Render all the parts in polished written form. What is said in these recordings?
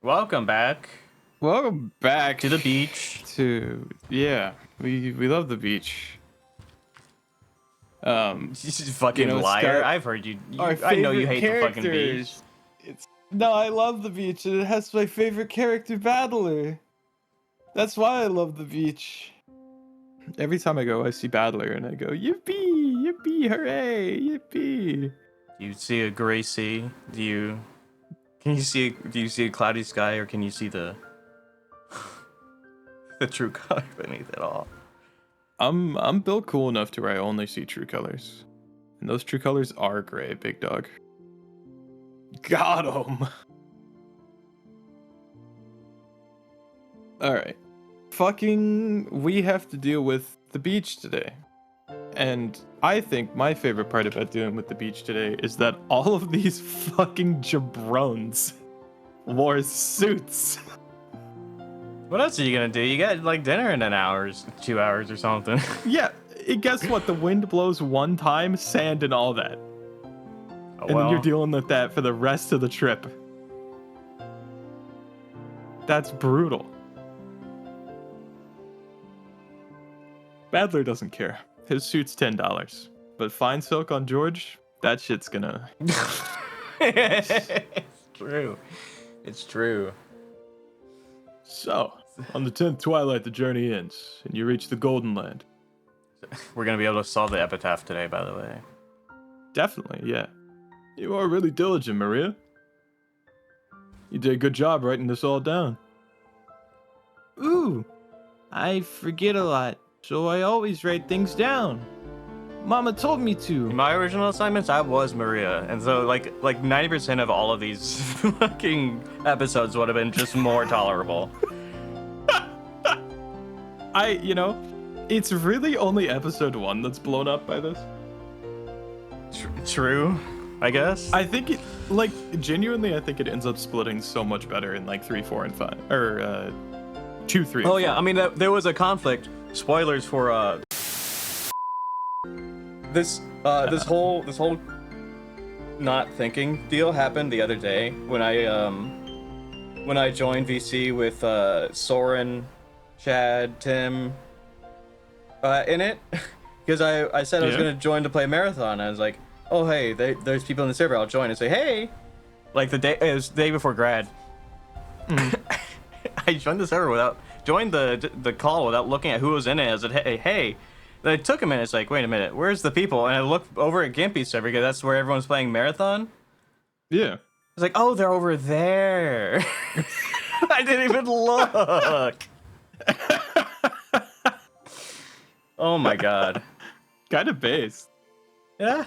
Welcome back Welcome back to the beach. We love the beach. You fucking It's liar. got I've heard you. our I know you favorite hate the fucking beach. characters. No, I love the beach, and it has my favorite character, Battler. That's why I love the beach. Every time I go, I see Battler, and I go, yippee, yippee, hooray, yippee. Do you see a gray sea? Do you see a cloudy sky, or can you see the the true color beneath it all? I'm built cool enough to where I only see true colors, and those true colors are gray, big dog. Got him. All right. We have to deal with the beach today. And I think my favorite part about dealing with the beach today is that all of these fucking jabrones wore suits. What else are you gonna do? You got like dinner in 2 hours or something. Yeah, guess what? The wind blows one time, sand and all that. Oh, And then you're dealing with that for the rest of the trip. That's brutal. Badler doesn't care. His suit's $10. But fine silk on George, that shit's gonna... It's true. It's true. So, on the 10th twilight, the journey ends, and you reach the Golden Land. We're gonna be able to solve the epitaph today, by the way. Definitely, yeah. You are really diligent, Maria. You did a good job writing this all down. Ooh, I forget a lot, so I always write things down. Mama told me to. In my original assignments, I was Maria, and so like 90% of all of these fucking episodes would have been just more tolerable. It's really only episode 1 that's blown up by this. True, I guess. I think genuinely, I think it ends up splitting so much better in like 3, 4, and 5, or 2, 3. Oh yeah, I mean there was a conflict. Spoilers for this whole not thinking deal happened the other day when I joined VC with Soren, Chad, Tim in it, because I said I was gonna join to play marathon. I was like, oh hey, there's people in the server, I'll join and say hey. Like it was the day before grad. I joined the server joined the call without looking at who was in it. I said hey. Then it took a minute. It's like, wait a minute, where's the people? And I looked over at Gimpy's server because that's where everyone's playing marathon. Yeah. It's like, oh, they're over there. I didn't even look. Oh my god. Kind of based. Yeah.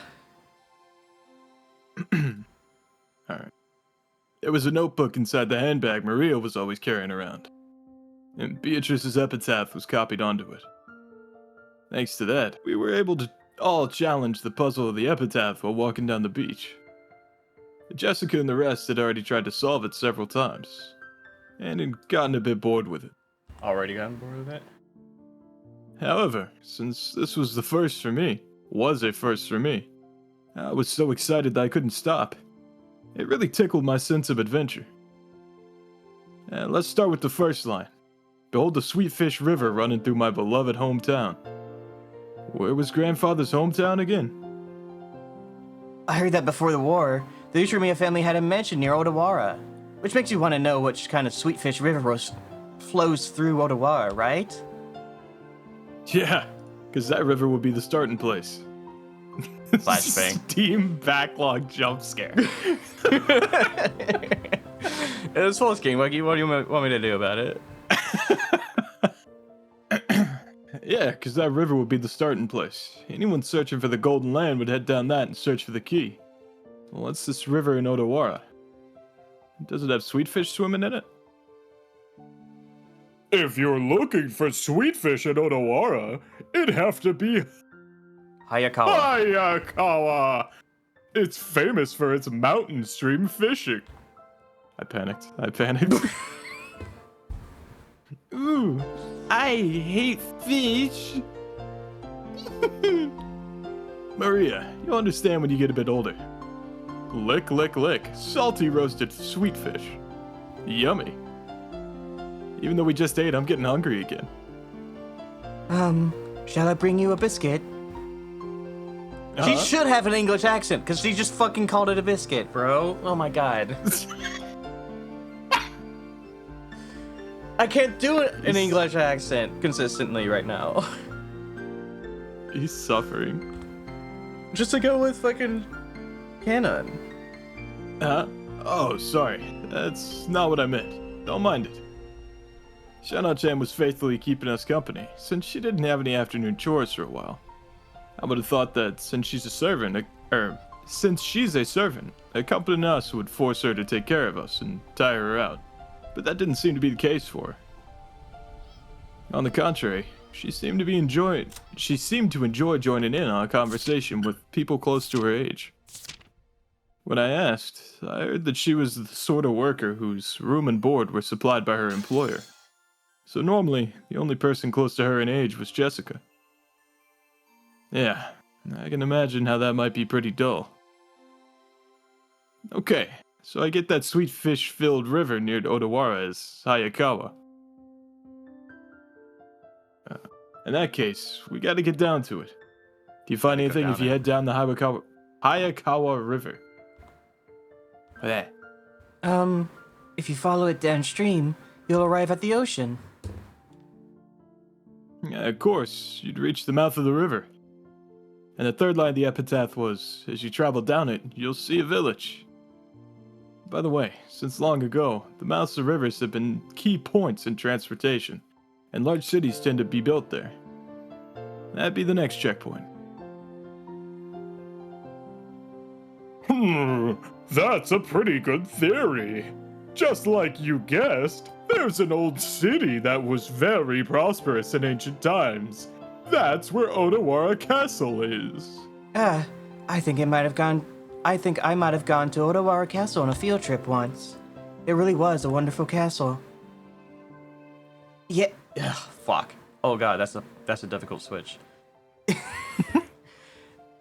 Alright. There was a notebook inside the handbag Maria was always carrying around. And Beatrice's epitaph was copied onto it. Thanks to that, we were able to all challenge the puzzle of the epitaph while walking down the beach. Jessica and the rest had already tried to solve it several times, and had gotten a bit bored with it. Already gotten bored with it? However, since this was a first for me, I was so excited that I couldn't stop. It really tickled my sense of adventure. Let's start with the first line. Behold the Sweetfish River running through my beloved hometown. Where was Grandfather's hometown again? I heard that before the war, the Umineko family had a mansion near Odawara, which makes you want to know which kind of Sweetfish River flows through Odawara, right? Yeah, because that river would be the starting place. Flashbang. Steam backlog jump scare. It's full screen, Wuggy. What do you want me to do about it? Yeah, because that river would be the starting place. Anyone searching for the Golden Land would head down that and search for the key. Well, what's this river in Odawara? Does it have sweetfish swimming in it? If you're looking for sweetfish in Odawara, it'd have to be Hayakawa. It's famous for its mountain stream fishing. I panicked. Ooh, I hate fish. Maria, you'll understand when you get a bit older. Lick, lick, lick. Salty roasted sweet fish. Yummy. Even though we just ate, I'm getting hungry again. Shall I bring you a biscuit? She should have an English accent, because she just fucking called it a biscuit, bro. Oh my god. I can't do an English accent consistently right now. He's suffering. Just to go with fucking canon. Oh, sorry. That's not what I meant. Don't mind it. Shana-chan was faithfully keeping us company, since she didn't have any afternoon chores for a while. I would have thought that since she's a servant, accompanying us would force her to take care of us and tire her out. But that didn't seem to be the case for her. On the contrary, she seemed to enjoy joining in on a conversation with people close to her age. When I asked, I heard that she was the sort of worker whose room and board were supplied by her employer. So normally, the only person close to her in age was Jessica. Yeah, I can imagine how that might be pretty dull. Okay, so I get that sweet fish-filled river near Odawara as Hayakawa. In that case, we gotta get down to it. Do you find anything if you head down the Hayakawa River? There. If you follow it downstream, you'll arrive at the ocean. Of course, you'd reach the mouth of the river. And the third line of the epitaph was, as you travel down it, you'll see a village. By the way, since long ago, the mouths of rivers have been key points in transportation, and large cities tend to be built there. That'd be the next checkpoint. That's a pretty good theory. Just like you guessed, there's an old city that was very prosperous in ancient times. That's where Odawara Castle is. I think I might have gone to Odawara Castle on a field trip once. It really was a wonderful castle. Yeah. Ugh, fuck. Oh god, that's a difficult switch.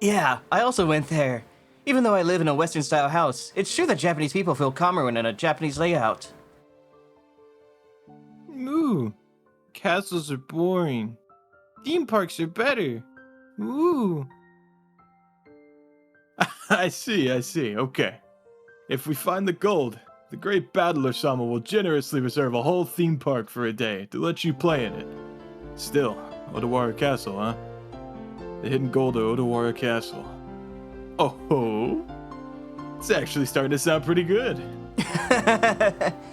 Yeah, I also went there. Even though I live in a Western-style house, it's true that Japanese people feel calmer when in a Japanese layout. Ooh, castles are boring. Theme parks are better. Ooh. I see. Okay. If we find the gold, the great battler-sama will generously reserve a whole theme park for a day to let you play in it. Still, Odawara Castle, huh? The hidden gold of Odawara Castle. Oh, it's actually starting to sound pretty good.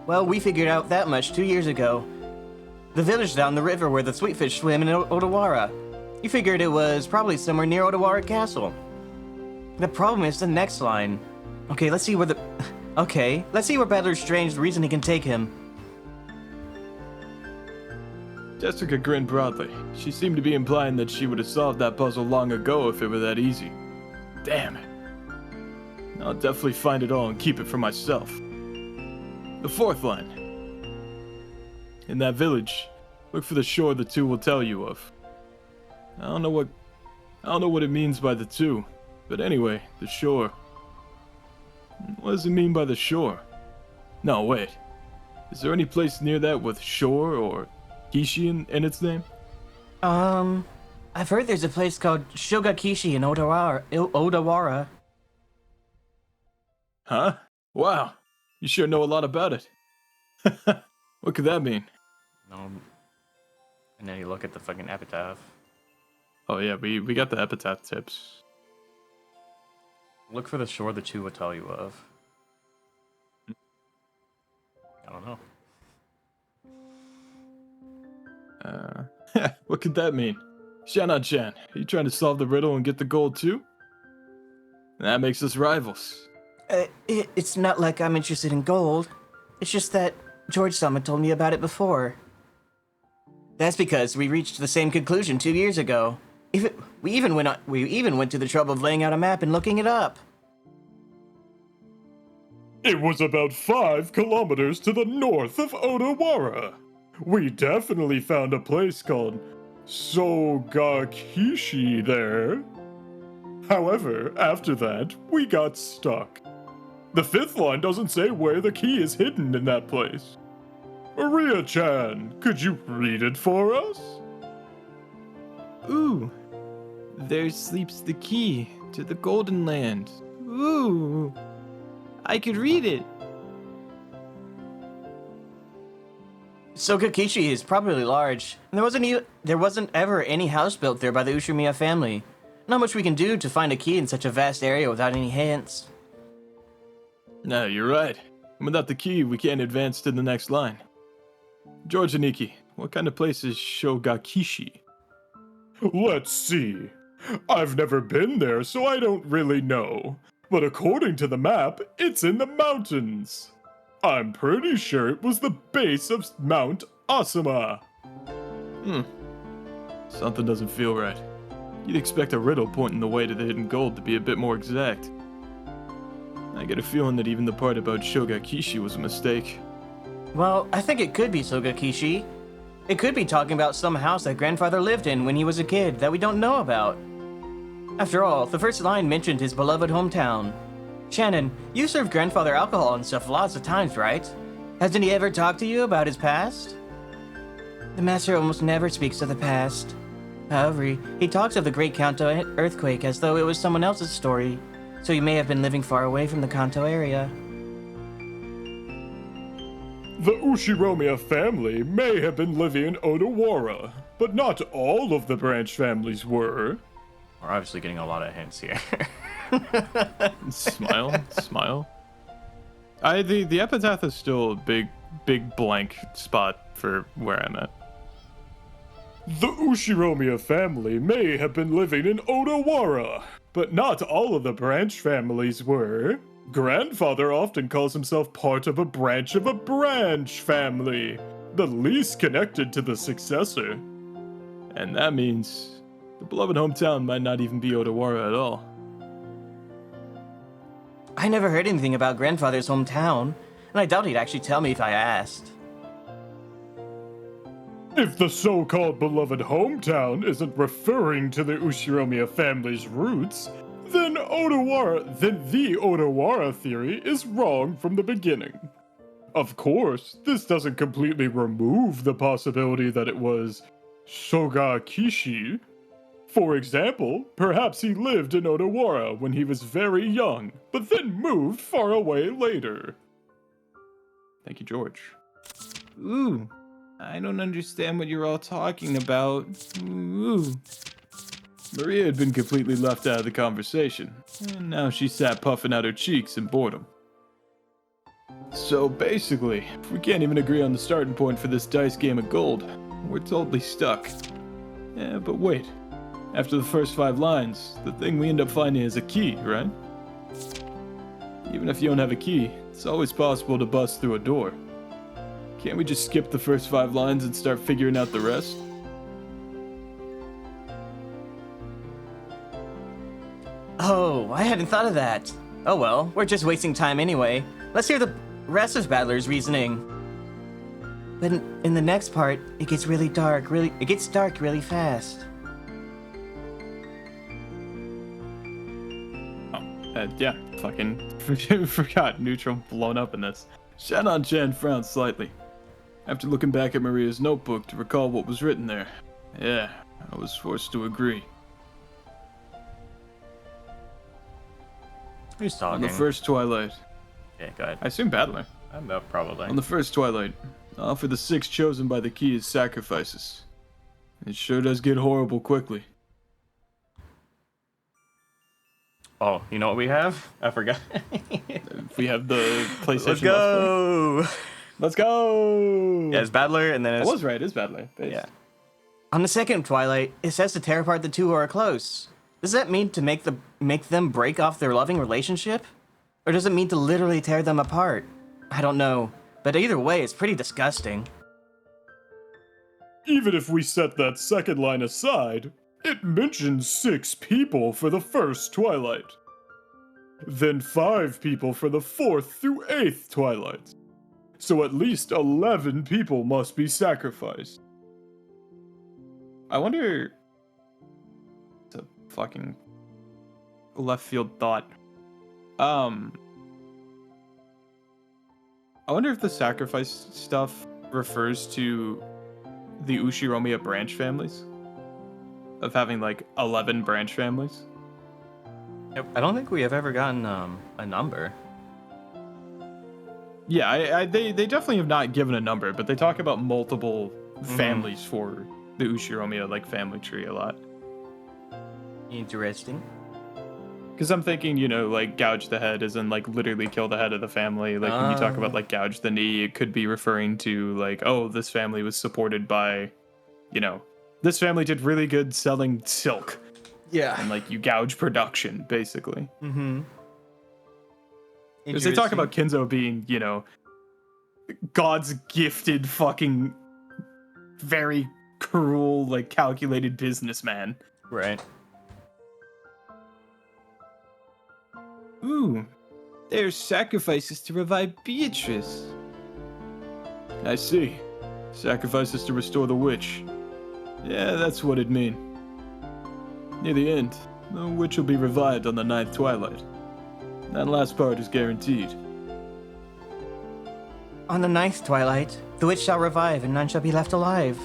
Well, we figured out that much 2 years ago. The village down the river where the sweetfish swim in Odawara. You figured it was probably somewhere near Odawara Castle. The problem is the next line. Okay, let's see where Battler Strange's reason he can take him. Jessica grinned broadly. She seemed to be implying that she would have solved that puzzle long ago if it were that easy. Damn it. I'll definitely find it all and keep it for myself. The fourth line. In that village, look for the shore the two will tell you of. I don't know what it means by the two, but anyway, the shore. What does it mean by the shore? No, wait. Is there any place near that with shore or Kishi in its name? I've heard there's a place called Shogakishi in Odawara. Huh? Wow. You sure know a lot about it. What could that mean? And then you look at the fucking epitaph. Oh yeah, we got the epitaph tips. Look for the shore the two will tell you of. I don't know. What could that mean? Shana-chan, are you trying to solve the riddle and get the gold too? That makes us rivals. It's not like I'm interested in gold. It's just that George-sama told me about it before. That's because we reached the same conclusion 2 years ago. We even went to the trouble of laying out a map and looking it up. It was about 5 kilometers to the north of Odawara. We definitely found a place called Sogakishi there. However, after that, we got stuck. The 5th line doesn't say where the key is hidden in that place. Maria-chan, could you read it for us? Ooh, there sleeps the key to the Golden Land. Ooh, I could read it. Sogakishi is probably large, and there wasn't ever any house built there by the Ushimiya family. Not much we can do to find a key in such a vast area without any hints. No, you're right. Without the key, we can't advance to the next line. George and Nikki, what kind of place is Shogakishi? Let's see. I've never been there, so I don't really know. But according to the map, it's in the mountains. I'm pretty sure it was the base of Mount Asuma. Something doesn't feel right. You'd expect a riddle pointing the way to the hidden gold to be a bit more exact. I get a feeling that even the part about Shogakishi was a mistake. Well, I think it could be Sogakishi. It could be talking about some house that grandfather lived in when he was a kid that we don't know about. After all, the first line mentioned his beloved hometown. Shannon, you served grandfather alcohol and stuff lots of times, right? Hasn't he ever talked to you about his past? The master almost never speaks of the past. However, he talks of the Great Kanto earthquake as though it was someone else's story, so he may have been living far away from the Kanto area. The Ushiromiya family may have been living in Odawara, but not all of the branch families were. We're obviously getting a lot of hints here. Smile. The epitaph is still a big blank spot for where I'm at. The Ushiromiya family may have been living in Odawara, but not all of the branch families were. Grandfather often calls himself part of a branch family, the least connected to the successor. And that means the beloved hometown might not even be Odawara at all. I never heard anything about grandfather's hometown, and I doubt he'd actually tell me if I asked. If the so-called beloved hometown isn't referring to the Ushiromiya family's roots, then the Odawara theory is wrong from the beginning. Of course, this doesn't completely remove the possibility that it was Shogakishi. For example, perhaps he lived in Odawara when he was very young, but then moved far away later. Thank you, George. Ooh, I don't understand what you're all talking about. Ooh. Maria had been completely left out of the conversation, and now she sat puffing out her cheeks in boredom. So basically, if we can't even agree on the starting point for this dice game of gold, we're totally stuck. Yeah, but wait. After the first 5 lines, the thing we end up finding is a key, right? Even if you don't have a key, it's always possible to bust through a door. Can't we just skip the first 5 lines and start figuring out the rest? Oh, I hadn't thought of that. Oh well, we're just wasting time anyway. Let's hear the rest of Battler's reasoning. But in the next part, it gets dark really fast. Yeah, fucking forgot neutral blown up in this. Shannon-chan frowned slightly. After looking back at Maria's notebook to recall what was written there, yeah, I was forced to agree. Who's talking? On the first twilight, Yeah, go ahead. I assume Battler. I know, probably. On the first twilight, offer the 6 chosen by the key as sacrifices. It sure does get horrible quickly. Oh, you know what we have? I forgot. If we have the PlayStation. Let's go! Let's go! Yeah, it's Battler, and then I it's... was right, it's Battler. Base. Yeah. On the second Twilight, it says to tear apart the two who are close. Does that mean to make them break off their loving relationship? Or does it mean to literally tear them apart? I don't know, but either way, it's pretty disgusting. Even if we set that second line aside, it mentions 6 people for the first Twilight. Then 5 people for the 4th through 8th Twilights. So at least 11 people must be sacrificed. I wonder. It's a fucking left field thought. I wonder if the sacrifice stuff refers to the Ushiromiya branch families? Of having like 11 branch families? Yep. I don't think we have ever gotten a number. Yeah, they definitely have not given a number, but they talk about multiple families for the Ushiromiya like family tree a lot. Interesting. Because I'm thinking, you know, like gouge the head as in like literally kill the head of the family. Like when you talk about like gouge the knee, it could be referring to like, oh, this family was supported by, you know, this family did really good selling silk. Yeah. And like you gouge production, basically. Mm-hmm. Because they talk about Kinzo being, you know, God's gifted fucking very cruel, like calculated businessman. Right. Ooh, there's sacrifices to revive Beatrice. I see. Sacrifices to restore the witch. Yeah, that's what it'd mean. Near the end, the witch will be revived on the 9th twilight. That last part is guaranteed. On the 9th twilight, the witch shall revive and none shall be left alive.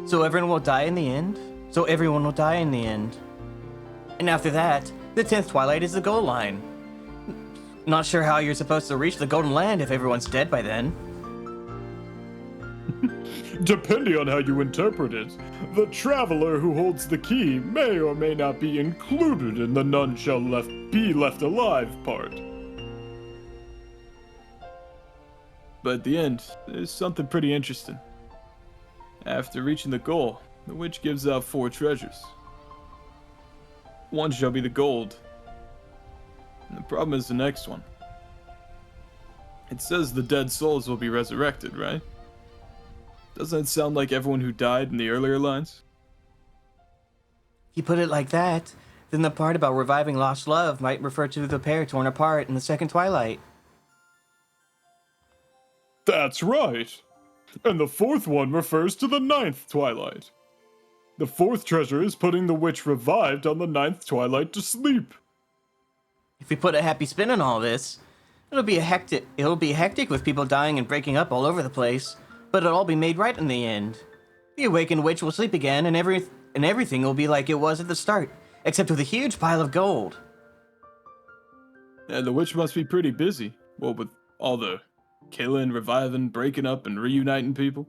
So everyone will die in the end? So everyone will die in the end. And after that, the 10th twilight is the goal line. Not sure how you're supposed to reach the Golden Land if everyone's dead by then. Depending on how you interpret it, the traveler who holds the key may or may not be included in the none shall be left alive part. But at the end, there's something pretty interesting. After reaching the goal, the witch gives out 4 treasures. One shall be the gold. And the problem is the next one. It says the dead souls will be resurrected, right? Doesn't it sound like everyone who died in the earlier lines? If you put it like that, then the part about reviving lost love might refer to the pair torn apart in the 2nd twilight. That's right. And the 4th one refers to the 9th twilight. The 4th treasure is putting the witch revived on the 9th twilight to sleep. If we put a happy spin on all this, it'll be hectic with people dying and breaking up all over the place, but it'll all be made right in the end. The awakened witch will sleep again, and everything will be like it was at the start, except with a huge pile of gold. And the witch must be pretty busy. Well, with all the killing, reviving, breaking up, and reuniting people.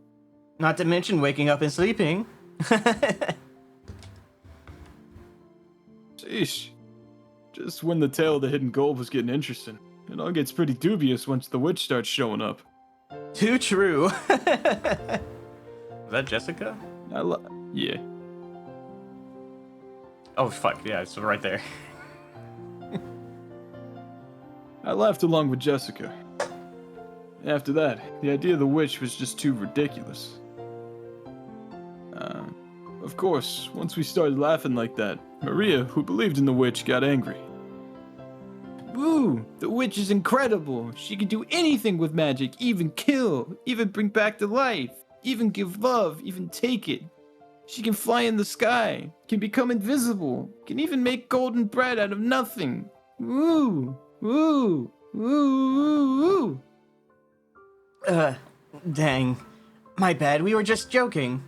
Not to mention waking up and sleeping. Sheesh. Just when the tale of the hidden gold was getting interesting, it all gets pretty dubious once the witch starts showing up. Too true. Is that Jessica? Yeah. Oh fuck yeah, it's right there. I laughed along with Jessica. After that, the idea of the witch was just too ridiculous. Of course, once we started laughing like that, Maria, who believed in the witch, got angry. Woo, the witch is incredible. She can do anything with magic, even kill, even bring back to life, even give love, even take it. She can fly in the sky, can become invisible, can even make golden bread out of nothing. Woo, woo, woo, woo, woo. Dang. My bad, we were just joking.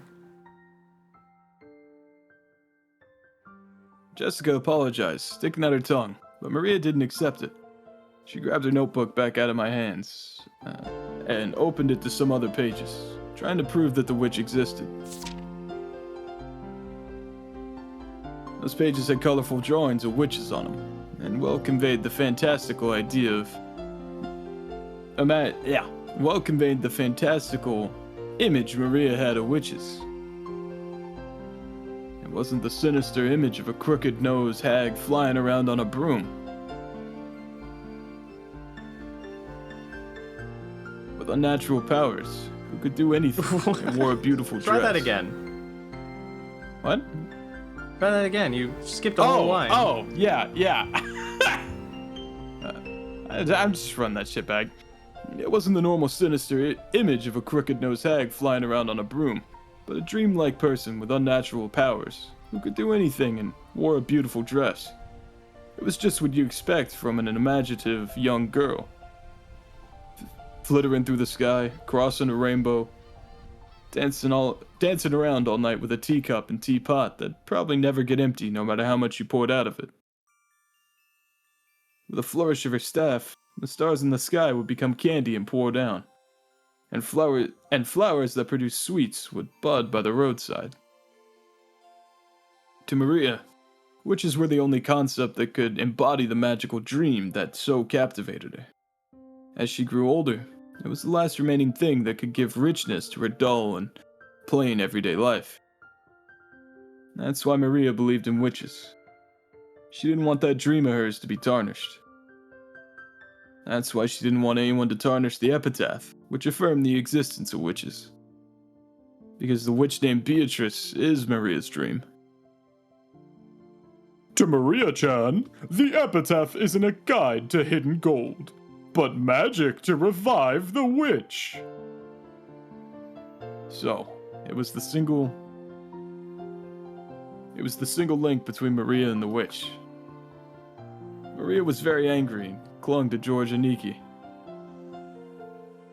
Jessica apologized, sticking out her tongue, but Maria didn't accept it. She grabbed her notebook back out of my hands and opened it to some other pages, trying to prove that the witch existed. Those pages had colorful drawings of witches on them, and well conveyed the fantastical idea of... well conveyed the fantastical image Maria had of witches. It wasn't the sinister image of a crooked-nosed hag flying around on a broom. With unnatural powers, who could do anything and wore a beautiful dress. Try that again. What? Try that again. You skipped a whole line. Oh, yeah. I'm just running that shit back. It wasn't the normal sinister image of a crooked-nosed hag flying around on a broom, but a dreamlike person with unnatural powers, who could do anything and wore a beautiful dress. It was just what you expect from an imaginative young girl. flittering through the sky, crossing a rainbow, dancing around all night with a teacup and teapot that'd probably never get empty no matter how much you poured out of it. With a flourish of her staff, the stars in the sky would become candy and pour down, and flowers that produce sweets would bud by the roadside. To Maria, witches were the only concept that could embody the magical dream that so captivated her. As she grew older, it was the last remaining thing that could give richness to her dull and plain everyday life. That's why Maria believed in witches. She didn't want that dream of hers to be tarnished. That's why she didn't want anyone to tarnish the epitaph, which affirmed the existence of witches. Because the witch named Beatrice is Maria's dream. To Maria-chan, the epitaph isn't a guide to hidden gold, but magic to revive the witch. So, it was the single link between Maria and the witch. Maria was very angry and clung to George and Nikki.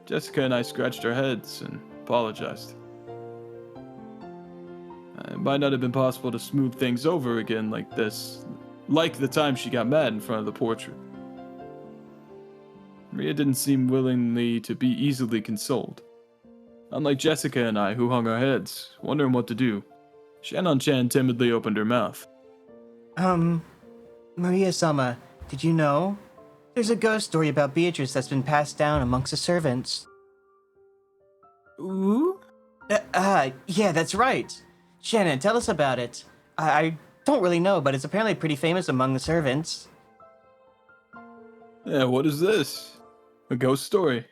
Jessica and I scratched our heads and apologized. It might not have been possible to smooth things over again like this, like the time she got mad in front of the portrait. Maria didn't seem willingly to be easily consoled. Unlike Jessica and I, who hung our heads, wondering what to do, Shannon-chan timidly opened her mouth. Maria-sama, did you know? There's a ghost story about Beatrice that's been passed down amongst the servants. Ooh? Yeah, that's right. Shannon, tell us about it. I don't really know, but it's apparently pretty famous among the servants. Yeah, what is this? A ghost story?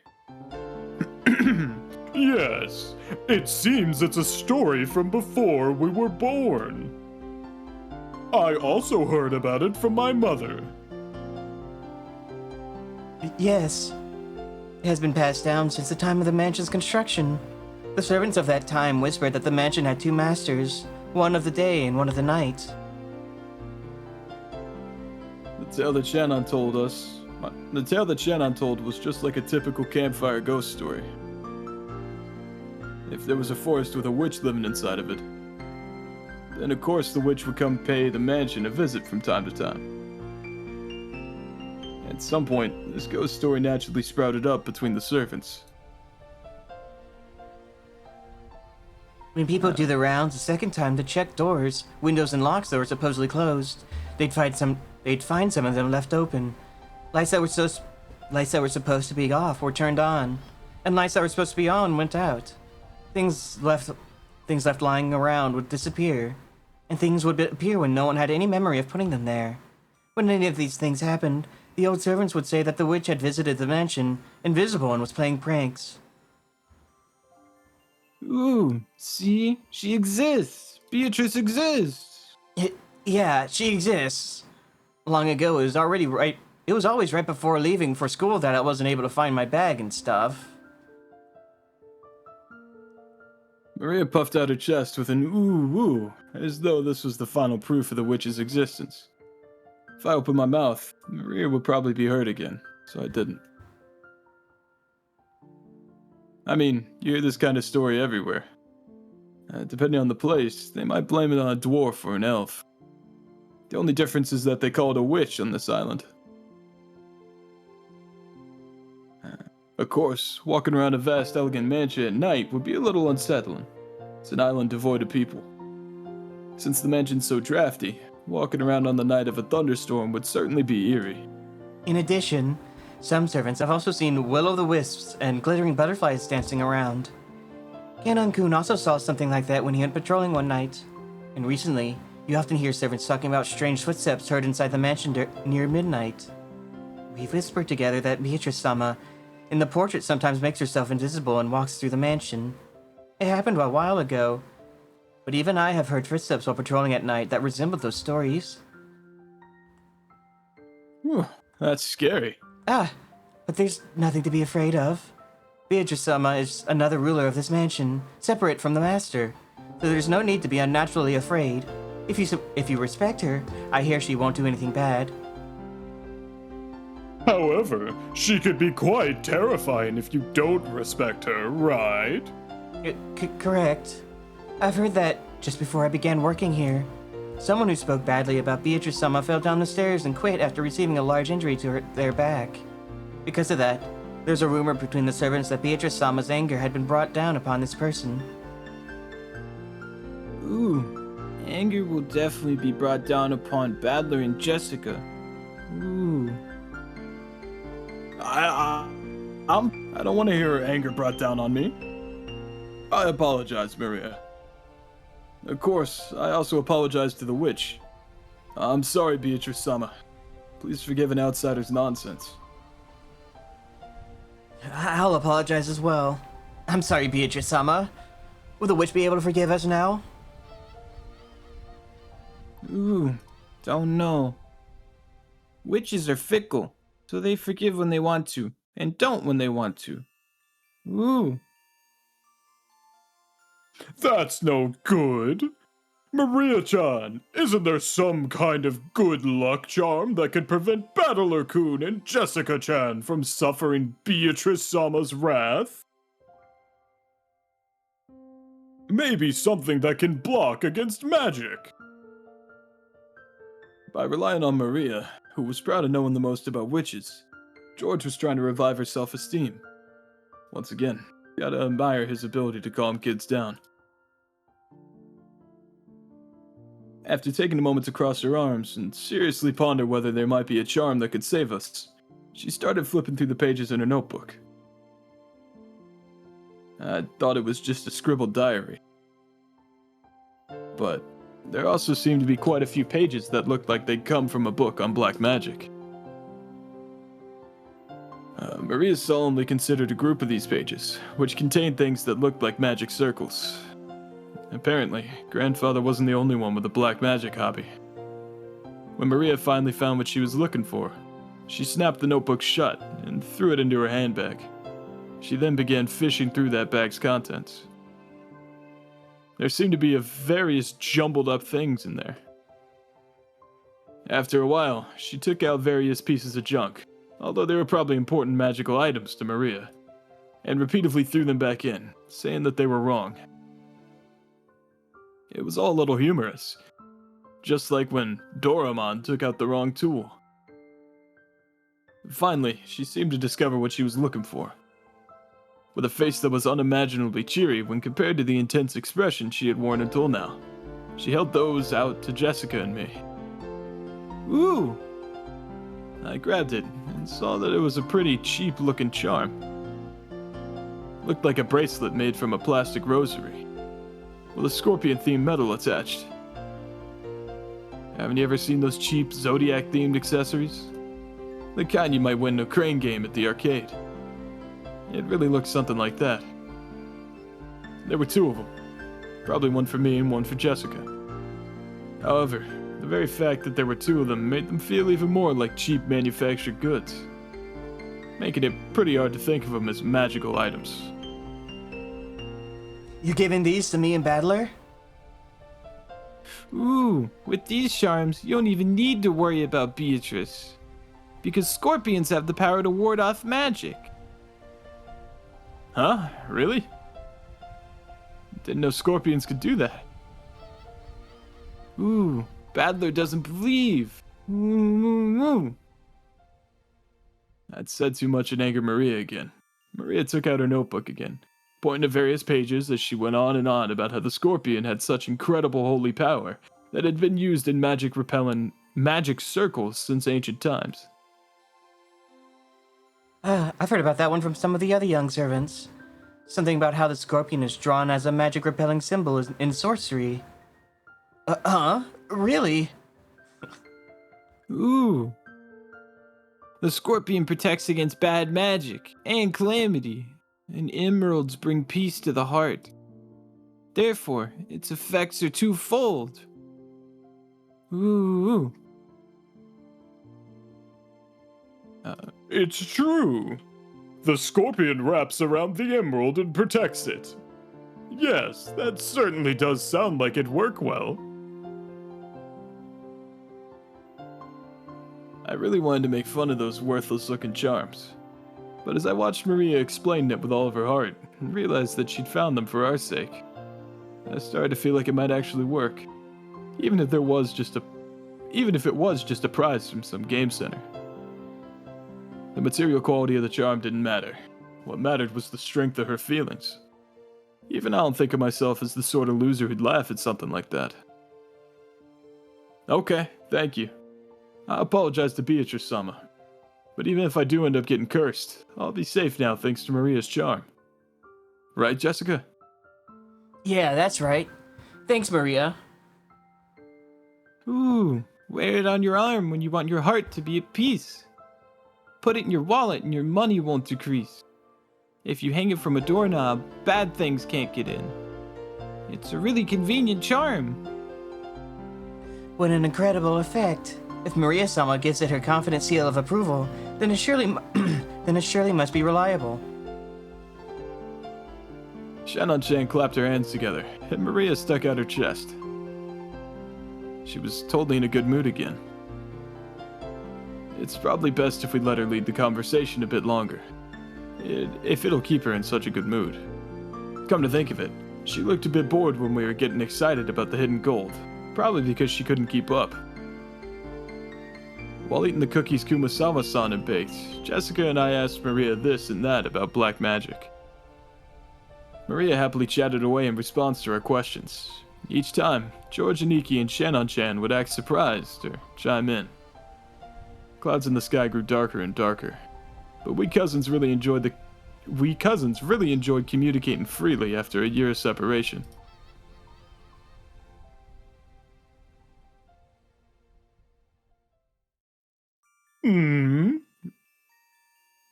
Yes, it seems it's a story from before we were born. I also heard about it from my mother. Yes. It has been passed down since the time of the mansion's construction. The servants of that time whispered that the mansion had two masters, one of the day and one of the night. The tale that Shannon told was just like a typical campfire ghost story. If there was a forest with a witch living inside of it, then of course the witch would come pay the mansion a visit from time to time. At some point, this ghost story naturally sprouted up between the servants. When people do the rounds a second time to check doors, windows, and locks that were supposedly closed, they'd find some of them left open. Lights that were supposed to be off were turned on, and lights that were supposed to be on went out. Things left lying around would disappear, and things would appear when no one had any memory of putting them there. When any of these things happened, the old servants would say that the witch had visited the mansion, invisible, and was playing pranks. Ooh, see? She exists! Beatrice exists! Yeah, she exists. Long ago, it was always right before leaving for school that I wasn't able to find my bag and stuff. Maria puffed out her chest with an ooh, as though this was the final proof of the witch's existence. If I opened my mouth, Maria would probably be hurt again, so I didn't. I mean, you hear this kind of story everywhere. Depending on the place, they might blame it on a dwarf or an elf. The only difference is that they call it a witch on this island. Of course, walking around a vast, elegant mansion at night would be a little unsettling. It's an island devoid of people. Since the mansion's so drafty, walking around on the night of a thunderstorm would certainly be eerie. In addition, some servants have also seen will-o'-the-wisps and glittering butterflies dancing around. Kanon-kun also saw something like that when he went patrolling one night. And recently, you often hear servants talking about strange footsteps heard inside the mansion near midnight. We've whispered together that Beatrice-sama in the portrait sometimes makes herself invisible and walks through the mansion. It happened a while ago, but even I have heard footsteps while patrolling at night that resembled those stories. Whew, that's scary. But there's nothing to be afraid of. Beatrice-sama is another ruler of this mansion, separate from the master, so there's no need to be unnaturally afraid. If you respect her, I hear she won't do anything bad. However, she could be quite terrifying if you don't respect her, right? Correct. I've heard that just before I began working here. Someone who spoke badly about Beatrice-sama fell down the stairs and quit after receiving a large injury to their back. Because of that, there's a rumor between the servants that Beatrice-sama's anger had been brought down upon this person. Ooh, anger will definitely be brought down upon Badler and Jessica. Ooh. I don't want to hear her anger brought down on me. I apologize, Maria. Of course, I also apologize to the witch. I'm sorry, Beatrice-sama. Please forgive an outsider's nonsense. I'll apologize as well. I'm sorry, Beatrice-sama. Will the witch be able to forgive us now? Ooh, don't know. Witches are fickle, so they forgive when they want to, and don't when they want to. Ooh. That's no good. Maria-chan, isn't there some kind of good luck charm that could prevent Battler-kun and Jessica-chan from suffering Beatrice-sama's wrath? Maybe something that can block against magic. By relying on Maria, who was proud of knowing the most about witches, George was trying to revive her self-esteem. Once again, gotta admire his ability to calm kids down. After taking a moment to cross her arms and seriously ponder whether there might be a charm that could save us, she started flipping through the pages in her notebook. I thought it was just a scribbled diary. But there also seemed to be quite a few pages that looked like they'd come from a book on black magic. Maria solemnly considered a group of these pages, which contained things that looked like magic circles. Apparently, Grandfather wasn't the only one with a black magic hobby. When Maria finally found what she was looking for, she snapped the notebook shut and threw it into her handbag. She then began fishing through that bag's contents. There seemed to be various jumbled up things in there. After a while, she took out various pieces of junk, although they were probably important magical items to Maria, and repeatedly threw them back in, saying that they were wrong. It was all a little humorous, just like when Doraemon took out the wrong tool. Finally, she seemed to discover what she was looking for. With a face that was unimaginably cheery when compared to the intense expression she had worn until now, she held those out to Jessica and me. Ooh. I grabbed it and saw that it was a pretty cheap-looking charm. Looked like a bracelet made from a plastic rosary, with a scorpion-themed medal attached. Haven't you ever seen those cheap Zodiac-themed accessories? The kind you might win in a crane game at the arcade. It really looked something like that. There were two of them. Probably one for me and one for Jessica. However, the very fact that there were two of them made them feel even more like cheap manufactured goods, making it pretty hard to think of them as magical items. You giving these to me and Battler? Ooh, with these charms, you don't even need to worry about Beatrice. Because scorpions have the power to ward off magic. Huh? Really? Didn't know scorpions could do that. Ooh, Badler doesn't believe. Ooh. I'd said too much and angered Maria again. Maria took out her notebook again, pointing to various pages as she went on and on about how the scorpion had such incredible holy power that had been used in magic-repellent magic circles since ancient times. I've heard about that one from some of the other young servants. Something about how the scorpion is drawn as a magic-repelling symbol in sorcery. Really? Ooh. The scorpion protects against bad magic and calamity, and emeralds bring peace to the heart. Therefore, its effects are twofold. Ooh. It's true. The scorpion wraps around the emerald and protects it. Yes, that certainly does sound like it'd work well. I really wanted to make fun of those worthless-looking charms. But as I watched Maria explain it with all of her heart, and realized that she'd found them for our sake, I started to feel like it might actually work. Even if it was just a prize from some game center. The material quality of the charm didn't matter. What mattered was the strength of her feelings. Even I don't think of myself as the sort of loser who'd laugh at something like that. Okay, thank you. I apologize to Beatrice-sama. But even if I do end up getting cursed, I'll be safe now thanks to Maria's charm. Right, Jessica? Yeah, that's right. Thanks, Maria. Ooh, wear it on your arm when you want your heart to be at peace. Put it in your wallet and your money won't decrease. If you hang it from a doorknob, bad things can't get in. It's a really convenient charm. What an incredible effect. If Maria-sama gives it her confident seal of approval, then it surely must be reliable. Shannon-chan clapped her hands together, and Maria stuck out her chest. She was totally in a good mood again. It's probably best if we let her lead the conversation a bit longer. If it'll keep her in such a good mood. Come to think of it, she looked a bit bored when we were getting excited about the hidden gold. Probably because she couldn't keep up. While eating the cookies Kumasawa-san had baked, Jessica and I asked Maria this and that about black magic. Maria happily chatted away in response to our questions. Each time, George Aniki and Shannon-chan would act surprised or chime in. Clouds in the sky grew darker and darker, but we cousins really enjoyed communicating freely after a year of separation.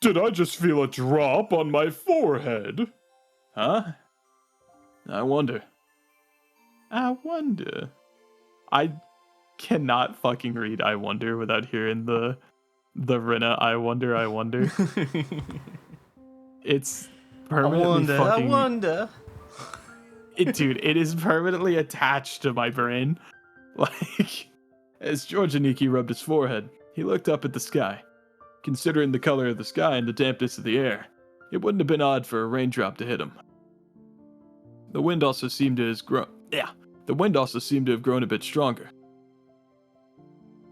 Did I just feel a drop on my forehead? Huh? I wonder. I cannot fucking read I wonder without hearing the Rina I wonder. It's permanently I wonder. Dude, it is permanently attached to my brain. Like, as George Aniki rubbed his forehead, he looked up at the sky. Considering the color of the sky and the dampness of the air, it wouldn't have been odd for a raindrop to hit him. The wind also seemed to have grown a bit stronger.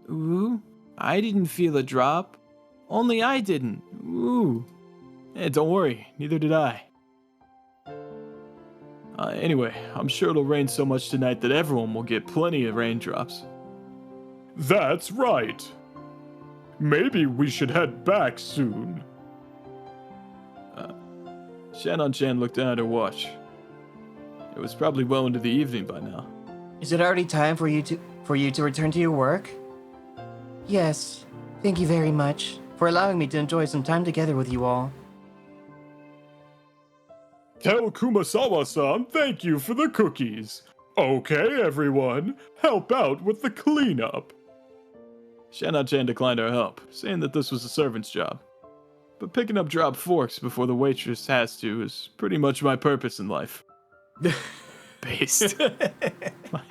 Ooh, I didn't feel a drop. Only I didn't. Ooh. Don't worry, neither did I. Anyway, I'm sure it'll rain so much tonight that everyone will get plenty of raindrops. That's right. Maybe we should head back soon. Shannon-chan looked down at her watch. It was probably well into the evening by now. Is it already time for you to return to your work? Yes. Thank you very much for allowing me to enjoy some time together with you all. Tell Kumasawa-san thank you for the cookies. Okay, everyone, help out with the cleanup. Shannon-chan declined our help, saying that this was a servant's job. But picking up dropped forks before the waitress has to is pretty much my purpose in life. Based. my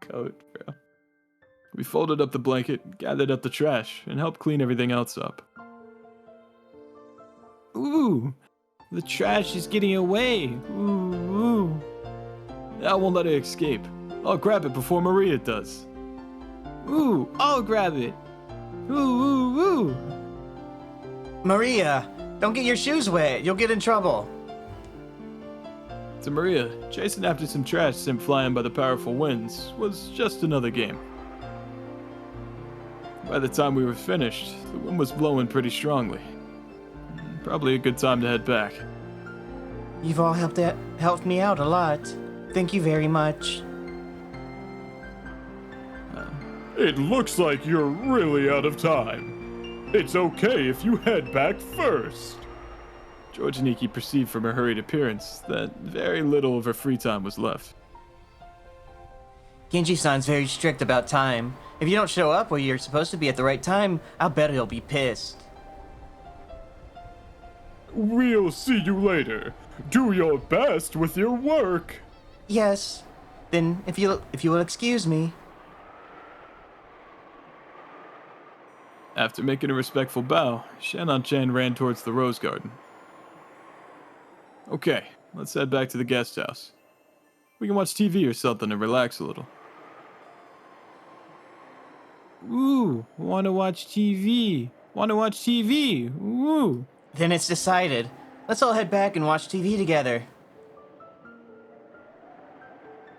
coat, bro. We folded up the blanket, gathered up the trash, and helped clean everything else up. Ooh, the trash is getting away. Ooh. I won't let it escape. I'll grab it before Maria does. Ooh, I'll grab it. Ooh. Maria, don't get your shoes wet. You'll get in trouble. To Maria, chasing after some trash sent flying by the powerful winds was just another game. By the time we were finished, the wind was blowing pretty strongly. Probably a good time to head back. You've all helped me out a lot. Thank you very much. It looks like you're really out of time. It's okay if you head back first. George Aniki perceived from her hurried appearance that very little of her free time was left. Genji-san's very strict about time. If you don't show up where you're supposed to be at the right time, I'll bet he'll be pissed. We'll see you later. Do your best with your work. Yes. Then, if you will excuse me. After making a respectful bow, Shannon-chan ran towards the rose garden. Okay, let's head back to the guest house. We can watch TV or something and relax a little. Ooh, wanna watch TV. Wanna watch TV. Ooh. Then it's decided. Let's all head back and watch TV together.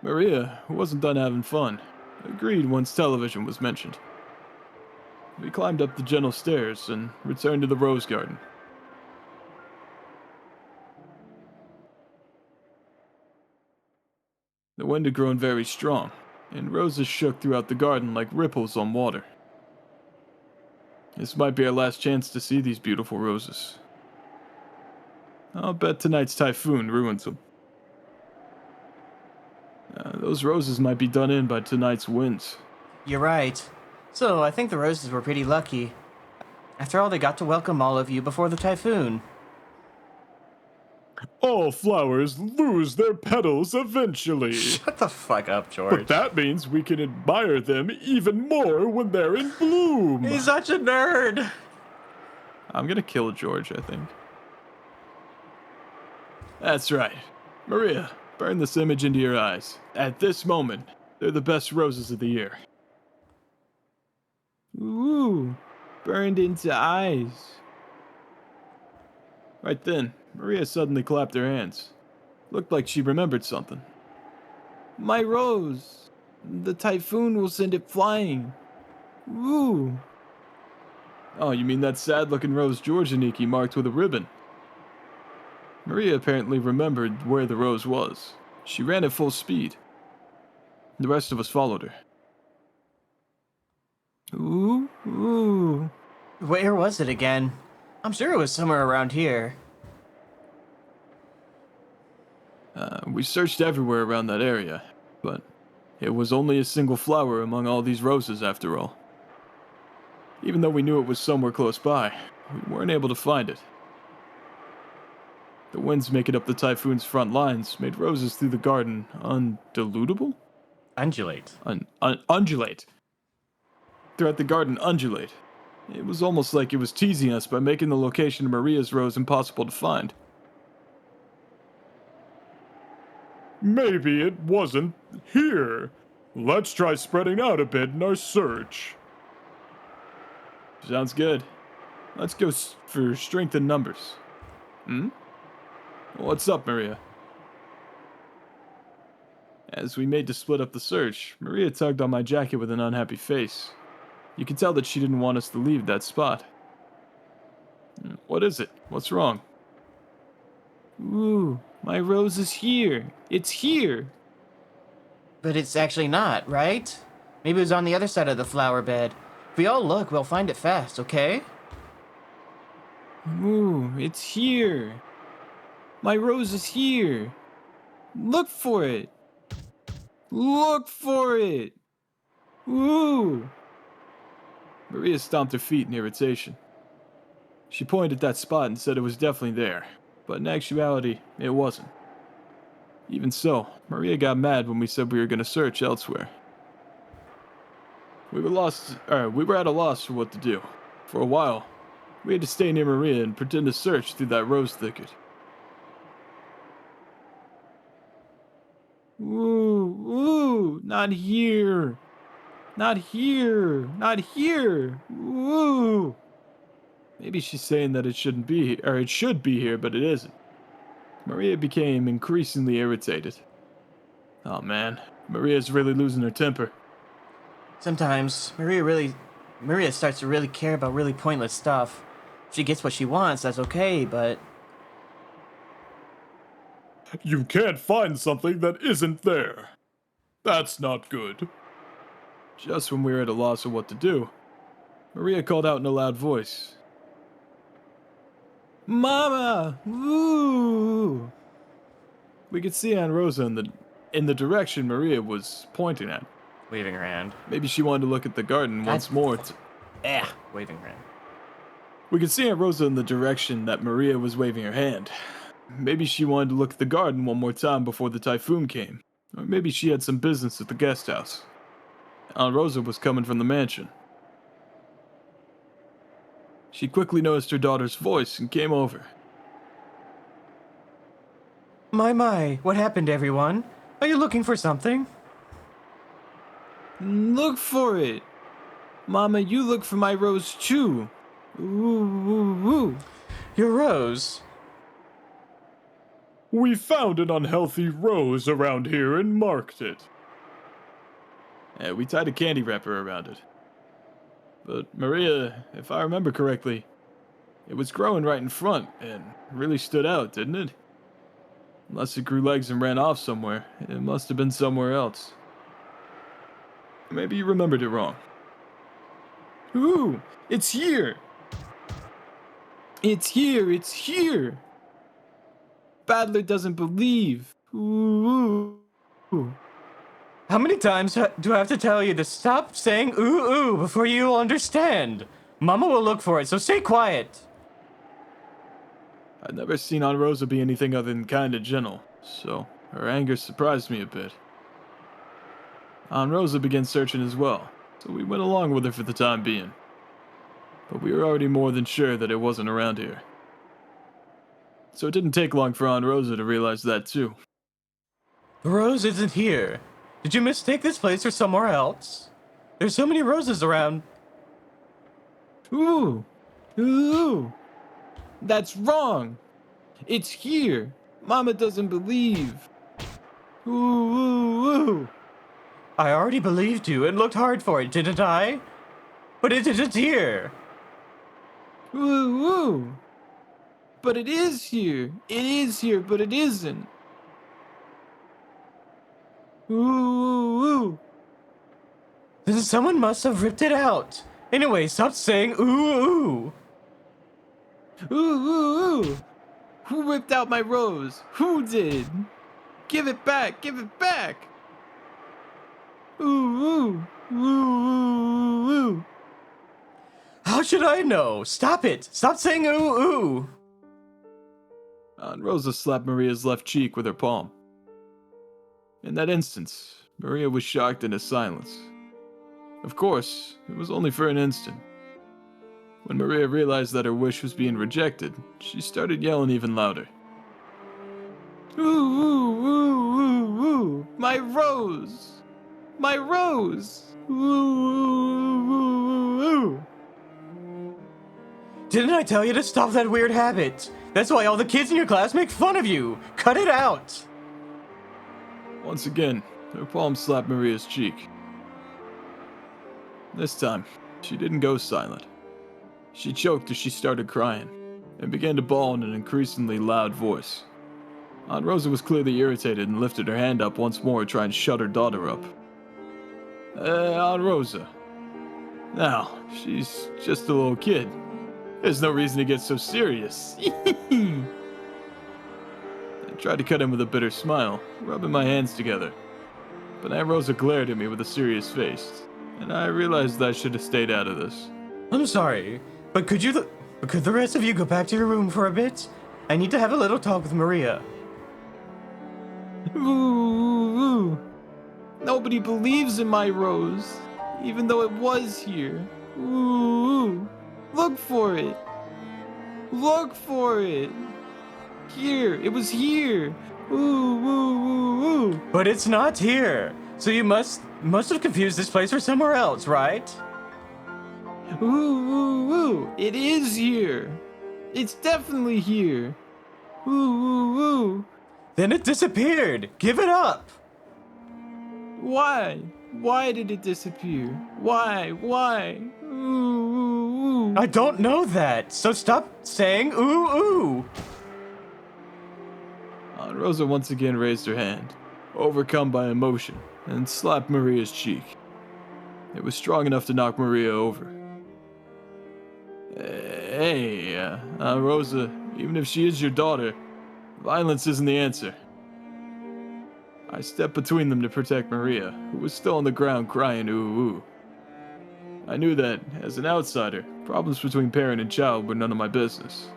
Maria, who wasn't done having fun, agreed once television was mentioned. We climbed up the gentle stairs and returned to the rose garden. The wind had grown very strong, and roses shook throughout the garden like ripples on water. This might be our last chance to see these beautiful roses. I'll bet tonight's typhoon ruins them. Those roses might be done in by tonight's winds. You're right. So, I think the roses were pretty lucky. After all, they got to welcome all of you before the typhoon. All flowers lose their petals eventually. Shut the fuck up, George. But that means we can admire them even more when they're in bloom. He's such a nerd. I'm gonna kill George, I think. That's right. Maria, burn this image into your eyes. At this moment, they're the best roses of the year. Ooh. Burned into eyes. Right then, Maria suddenly clapped her hands. Looked like she remembered something. My rose. The typhoon will send it flying. Ooh. Oh, you mean that sad-looking rose George and Nikki marked with a ribbon? Maria apparently remembered where the rose was. She ran at full speed. The rest of us followed her. Ooh. Ooh. Where was it again? I'm sure it was somewhere around here. We searched everywhere around that area, but it was only a single flower among all these roses after all. Even though we knew it was somewhere close by, we weren't able to find it. The winds making up the typhoon's front lines made roses through the garden undulutable? Undulate. Undulate. Throughout the garden, undulate. It was almost like it was teasing us by making the location of Maria's rose impossible to find. Maybe it wasn't here. Let's try spreading out a bit in our search. Sounds good. Let's go for strength in numbers. What's up, Maria? As we made to split up the search, Maria tugged on my jacket with an unhappy face. You could tell that she didn't want us to leave that spot. What is it? What's wrong? Ooh. My rose is here. It's here. But it's actually not, right? Maybe it was on the other side of the flower bed. If we all look, we'll find it fast, okay? Ooh, it's here. My rose is here. Look for it. Look for it. Ooh. Maria stomped her feet in irritation. She pointed at that spot and said it was definitely there, but in actuality, it wasn't. Even so, Maria got mad when we said we were going to search elsewhere. We were at a loss for what to do. For a while, we had to stay near Maria and pretend to search through that rose thicket. Ooh, not here. Not here. Not here. Ooh. Maybe she's saying that it shouldn't be here, or it should be here, but it isn't. Maria became increasingly irritated. Oh man, Maria's really losing her temper. Sometimes, Maria starts to really care about really pointless stuff. If she gets what she wants, that's okay, but... You can't find something that isn't there. That's not good. Just when we were at a loss of what to do, Maria called out in a loud voice. Mama! Ooh! We could see Aunt Rosa in the direction Maria was pointing at. Waving her hand. Maybe she wanted to look at the garden once more. Waving her hand. We could see Aunt Rosa in the direction that Maria was waving her hand. Maybe she wanted to look at the garden one more time before the typhoon came. Or maybe she had some business at the guest house. Aunt Rosa was coming from the mansion. She quickly noticed her daughter's voice and came over. My, what happened, everyone? Are you looking for something? Look for it. Mama, you look for my rose too. Ooh, ooh, ooh. Your rose. We found an unhealthy rose around here and marked it. Yeah, we tied a candy wrapper around it. But Maria, if I remember correctly, it was growing right in front and really stood out, didn't it? Unless it grew legs and ran off somewhere, it must have been somewhere else. Maybe you remembered it wrong. Ooh, it's here. It's here, it's here. Battler doesn't believe. Ooh, ooh. How many times do I have to tell you to stop saying ooh ooh before you'll understand? Mama will look for it, so stay quiet. I'd never seen Aunt Rosa be anything other than kind and gentle, so her anger surprised me a bit. Aunt Rosa began searching as well, so we went along with her for the time being. But we were already more than sure that it wasn't around here. So it didn't take long for Aunt Rosa to realize that too. The rose isn't here. Did you mistake this place for somewhere else? There's so many roses around. Ooh, ooh. That's wrong. It's here. Mama doesn't believe. Ooh, ooh, ooh. I already believed you and looked hard for it, didn't I? But it isn't here. Ooh, ooh. But it is here. It is here, but it isn't. Ooh, ooh, ooh. Then someone must have ripped it out. Anyway, stop saying ooh ooh. Ooh, ooh, ooh. Who ripped out my rose? Who did? Give it back. Give it back. Ooh, ooh. Ooh, ooh, ooh. How should I know? Stop it. Stop saying ooh ooh. Aunt Rosa slapped Maria's left cheek with her palm. In that instance, Maria was shocked into silence. Of course, it was only for an instant. When Maria realized that her wish was being rejected, she started yelling even louder. Ooh, ooh, ooh, ooh, ooh. My rose. My rose. Ooh, ooh, ooh, ooh. Didn't I tell you to stop that weird habit? That's why all the kids in your class make fun of you. Cut it out. Once again, her palm slapped Maria's cheek. This time, she didn't go silent. She choked as she started crying, and began to bawl in an increasingly loud voice. Aunt Rosa was clearly irritated and lifted her hand up once more to try and shut her daughter up. Aunt Rosa. Now, she's just a little kid. There's no reason to get so serious. I tried to cut him with a bitter smile, rubbing my hands together. But Aunt Rosa glared at me with a serious face, and I realized that I should have stayed out of this. I'm sorry, but could the rest of you go back to your room for a bit? I need to have a little talk with Maria. Ooh, ooh, ooh. Nobody believes in my rose, even though it was here. Ooh, ooh. Look for it. Look for it. Here, it was here. Ooh, ooh, ooh, ooh. But it's not here. So you must have confused this place for somewhere else, right? Ooh, ooh, ooh. It is here. It's definitely here. Ooh, ooh, ooh. Then it disappeared. Give it up. Why? Why did it disappear? Why? Why? Ooh, ooh, ooh. I don't know that. So stop saying ooh ooh. Aunt Rosa once again raised her hand, overcome by emotion, and slapped Maria's cheek. It was strong enough to knock Maria over. Hey, Aunt Rosa, even if she is your daughter, violence isn't the answer. I stepped between them to protect Maria, who was still on the ground crying ooh ooh. I knew that, as an outsider, problems between parent and child were none of my business.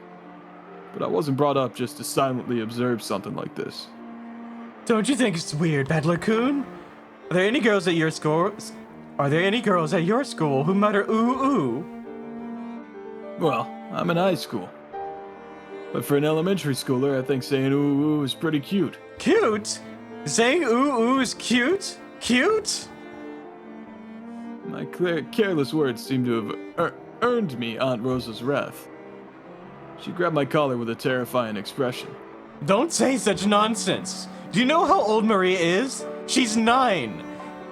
But I wasn't brought up just to silently observe something like this. Don't you think it's weird, Battler-kun? Are there any girls at your school? Are there any girls at your school who mutter ooh ooh? Well, I'm in high school. But for an elementary schooler, I think saying ooh ooh is pretty cute. Cute? Saying ooh ooh is cute? Cute? My careless words seem to have earned me Aunt Rosa's wrath. She grabbed my collar with a terrifying expression. Don't say such nonsense. Do you know how old Maria is? She's 9.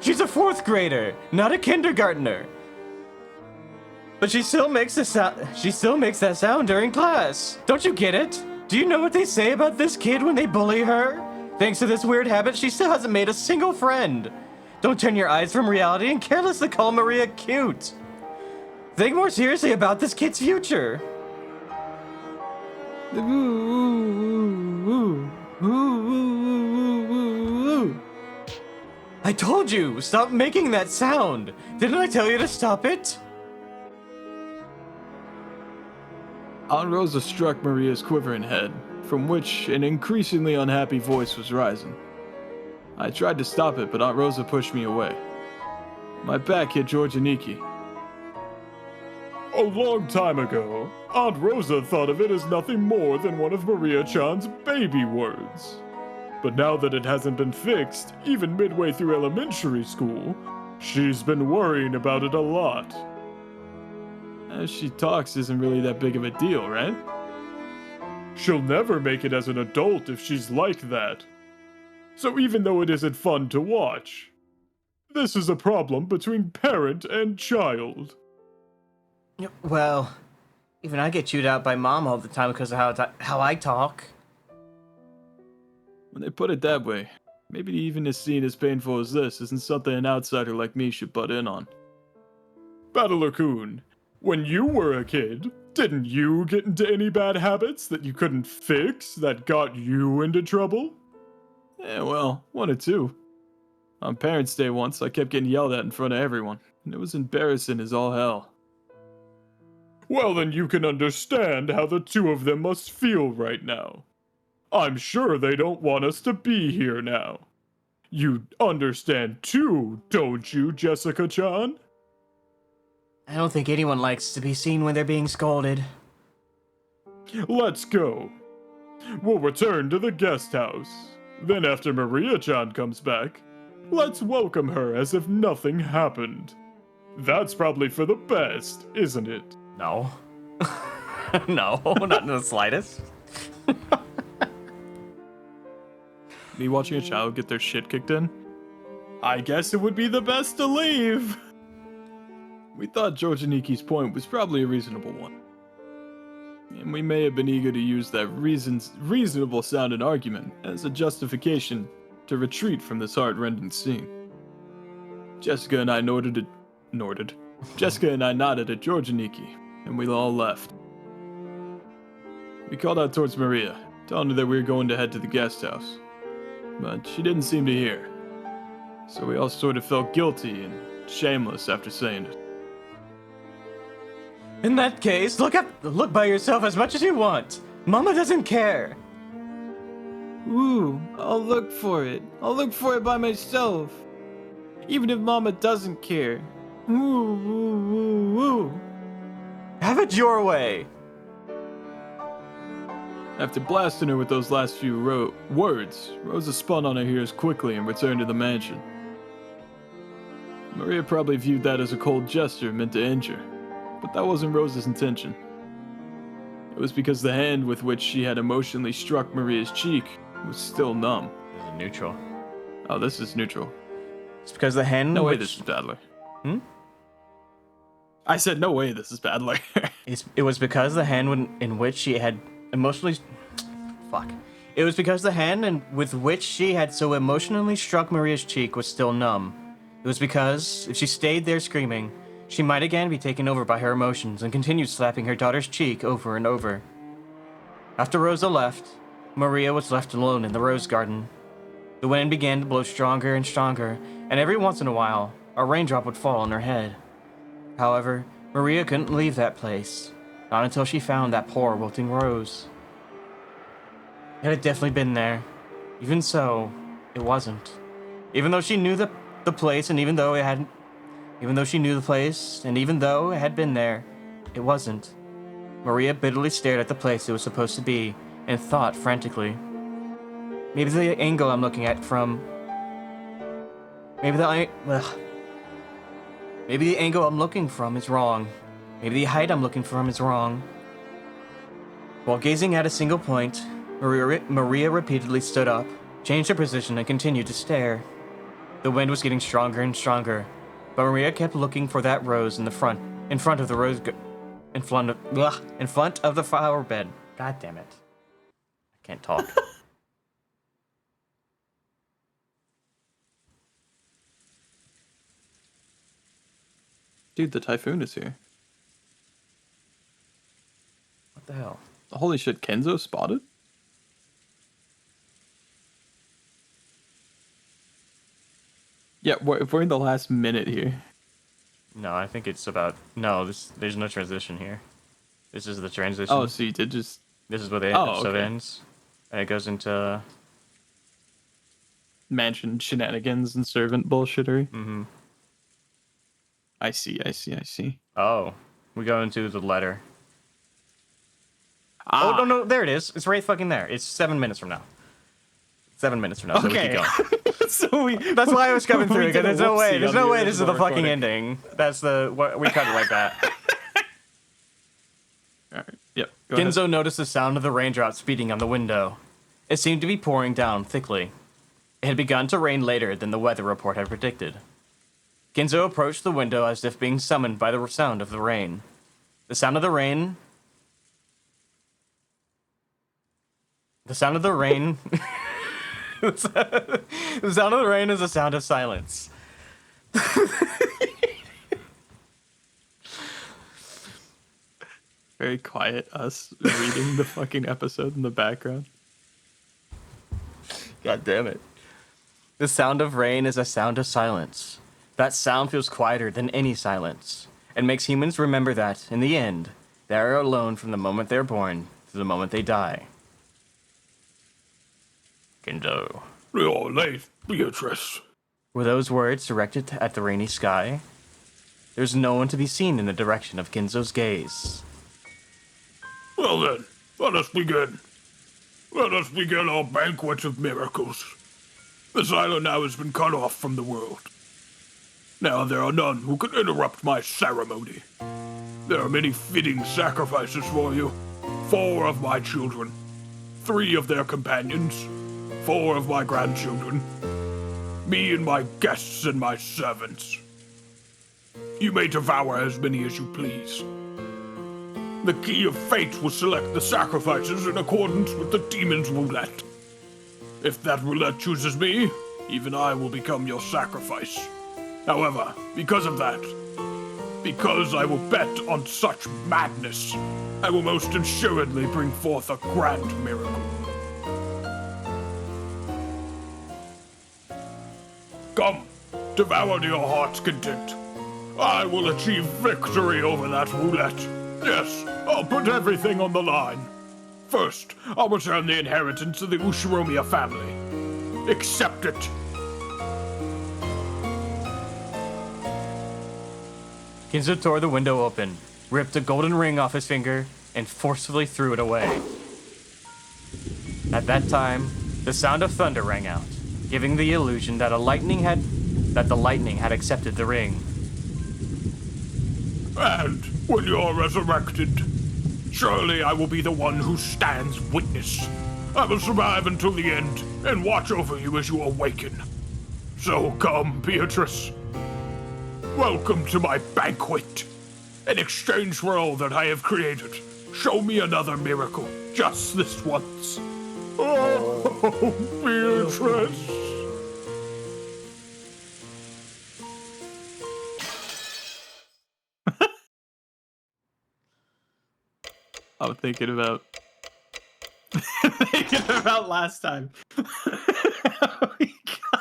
She's a 4th grader, not a kindergartner. But she still makes that sound during class. Don't you get it? Do you know what they say about this kid when they bully her? Thanks to this weird habit, she still hasn't made a single friend. Don't turn your eyes from reality and carelessly call Maria cute. Think more seriously about this kid's future. Ooh ooh ooh ooh ooh ooh ooh ooh. I told you, stop making that sound. Didn't I tell you to stop it? Aunt Rosa struck Maria's quivering head, from which an increasingly unhappy voice was rising. I tried to stop it, but Aunt Rosa pushed me away. My back hit George Aniki. A long time ago, Aunt Rosa thought of it as nothing more than one of Maria-chan's baby words. But now that it hasn't been fixed, even midway through elementary school, she's been worrying about it a lot. As she talks isn't really that big of a deal, right? She'll never make it as an adult if she's like that. So even though it isn't fun to watch, this is a problem between parent and child. Well, even I get chewed out by Mom all the time because of how I talk. When they put it that way, maybe even a scene as painful as this isn't something an outsider like me should butt in on. Battler-kun, when you were a kid, didn't you get into any bad habits that you couldn't fix that got you into trouble? Yeah, well, 1 or 2. On Parents' Day once, I kept getting yelled at in front of everyone, and it was embarrassing as all hell. Well, then you can understand how the 2 of them must feel right now. I'm sure they don't want us to be here now. You understand too, don't you, Jessica-chan? I don't think anyone likes to be seen when they're being scolded. Let's go. We'll return to the guest house. Then after Maria-chan comes back, let's welcome her as if nothing happened. That's probably for the best, isn't it? No. No, not in the slightest. Me watching a child get their shit kicked in? I guess it would be the best to leave! We thought George Aniki's point was probably a reasonable one. And we may have been eager to use that reasonable sounding argument as a justification to retreat from this heart-rending scene. Jessica and I nodded at George Aniki, and we all left. We called out towards Maria, telling her that we were going to head to the guest house. But she didn't seem to hear. So we all sort of felt guilty and shameless after saying it. In that case, look by yourself as much as you want. Mama doesn't care. Ooh, I'll look for it. I'll look for it by myself. Even if Mama doesn't care. Ooh, ooh, ooh, ooh. Have it your way. After blasting her with those last few words, Rosa spun on her heels quickly and returned to the mansion. Maria probably viewed that as a cold gesture meant to injure, but that wasn't Rosa's intention. It was because the hand with which she had emotionally struck Maria's cheek was still numb. Neutral. Oh, this is neutral. It's because the hand. No way this is Badler. I said no way this is Badler. It was because the hand in which she had emotionally. Fuck. It was because the hand with which she had so emotionally struck Maria's cheek was still numb. It was because, if she stayed there screaming, she might again be taken over by her emotions and continued slapping her daughter's cheek over and over. After Rosa left, Maria was left alone in the rose garden. The wind began to blow stronger and stronger, and every once in a while, a raindrop would fall on her head. However, Maria couldn't leave that place, not until she found that poor wilting rose. It had definitely been there. Even so, it wasn't. Even though she knew the place, and even though she knew the place, and even though it had been there, it wasn't. Maria bitterly stared at the place it was supposed to be and thought frantically. Maybe the angle I'm looking at from... Maybe the angle I'm looking from is wrong. Maybe the height I'm looking from is wrong. While gazing at a single point, Maria repeatedly stood up, changed her position, and continued to stare. The wind was getting stronger and stronger, but Maria kept looking for that rose in front of the flower bed. God damn it. I can't talk. Dude, the typhoon is here. What the hell? Holy shit, Kenzo spotted? Yeah, we're in the last minute here. No, I think it's about... No, there's no transition here. This is the transition. Oh, so you did just... This is where the episode ends. And it goes into... mansion shenanigans and servant bullshittery. Mm-hmm. I see. Oh, we go into the letter. Ah. Oh, no, there it is. It's right fucking there. It's 7 minutes from now. 7 minutes from now, so we can go. That's why I was coming through, because there's no way this is the fucking ending. That's we cut it like that. Alright, yep. Ginzo noticed the sound of the raindrops beating on the window. It seemed to be pouring down thickly. It had begun to rain later than the weather report had predicted. Ginzo approached the window as if being summoned by the sound of the rain. The sound of the rain... The sound of the rain... The sound of the rain is a sound of silence. Very quiet, us reading the fucking episode in the background. God damn it. The sound of rain is a sound of silence. That sound feels quieter than any silence, and makes humans remember that, in the end, they are alone from the moment they're born to the moment they die. Ginzo. You're late, Beatrice. Were those words directed at the rainy sky? There's no one to be seen in the direction of Ginzo's gaze. Well then, let us begin. Let us begin our banquet of miracles. This island now has been cut off from the world. Now there are none who can interrupt my ceremony. There are many fitting sacrifices for you. 4 of my children, 3 of their companions, 4 of my grandchildren, me and my guests and my servants. You may devour as many as you please. The key of fate will select the sacrifices in accordance with the demon's roulette. If that roulette chooses me, even I will become your sacrifice. However, because of that, because I will bet on such madness, I will most assuredly bring forth a grand miracle. Come, devour to your heart's content. I will achieve victory over that roulette. Yes, I'll put everything on the line. First, I'll return the inheritance of the Ushiromiya family. Accept it. Ginzo tore the window open, ripped a golden ring off his finger, and forcefully threw it away. At that time, the sound of thunder rang out, giving the illusion that the lightning had accepted the ring. And when you're resurrected, surely I will be the one who stands witness. I will survive until the end and watch over you as you awaken. So come, Beatrice. Welcome to my banquet. In exchange for all that I have created, show me another miracle, just this once. Oh, Beatrice. I'm thinking about last time. We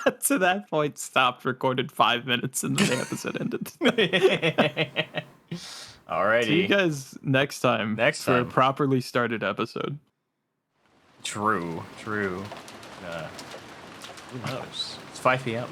got to that point, stopped, recorded 5 minutes, and then the episode ended. Alrighty. See you guys next time. For a properly started episode. True. Who knows? It's 5 p.m.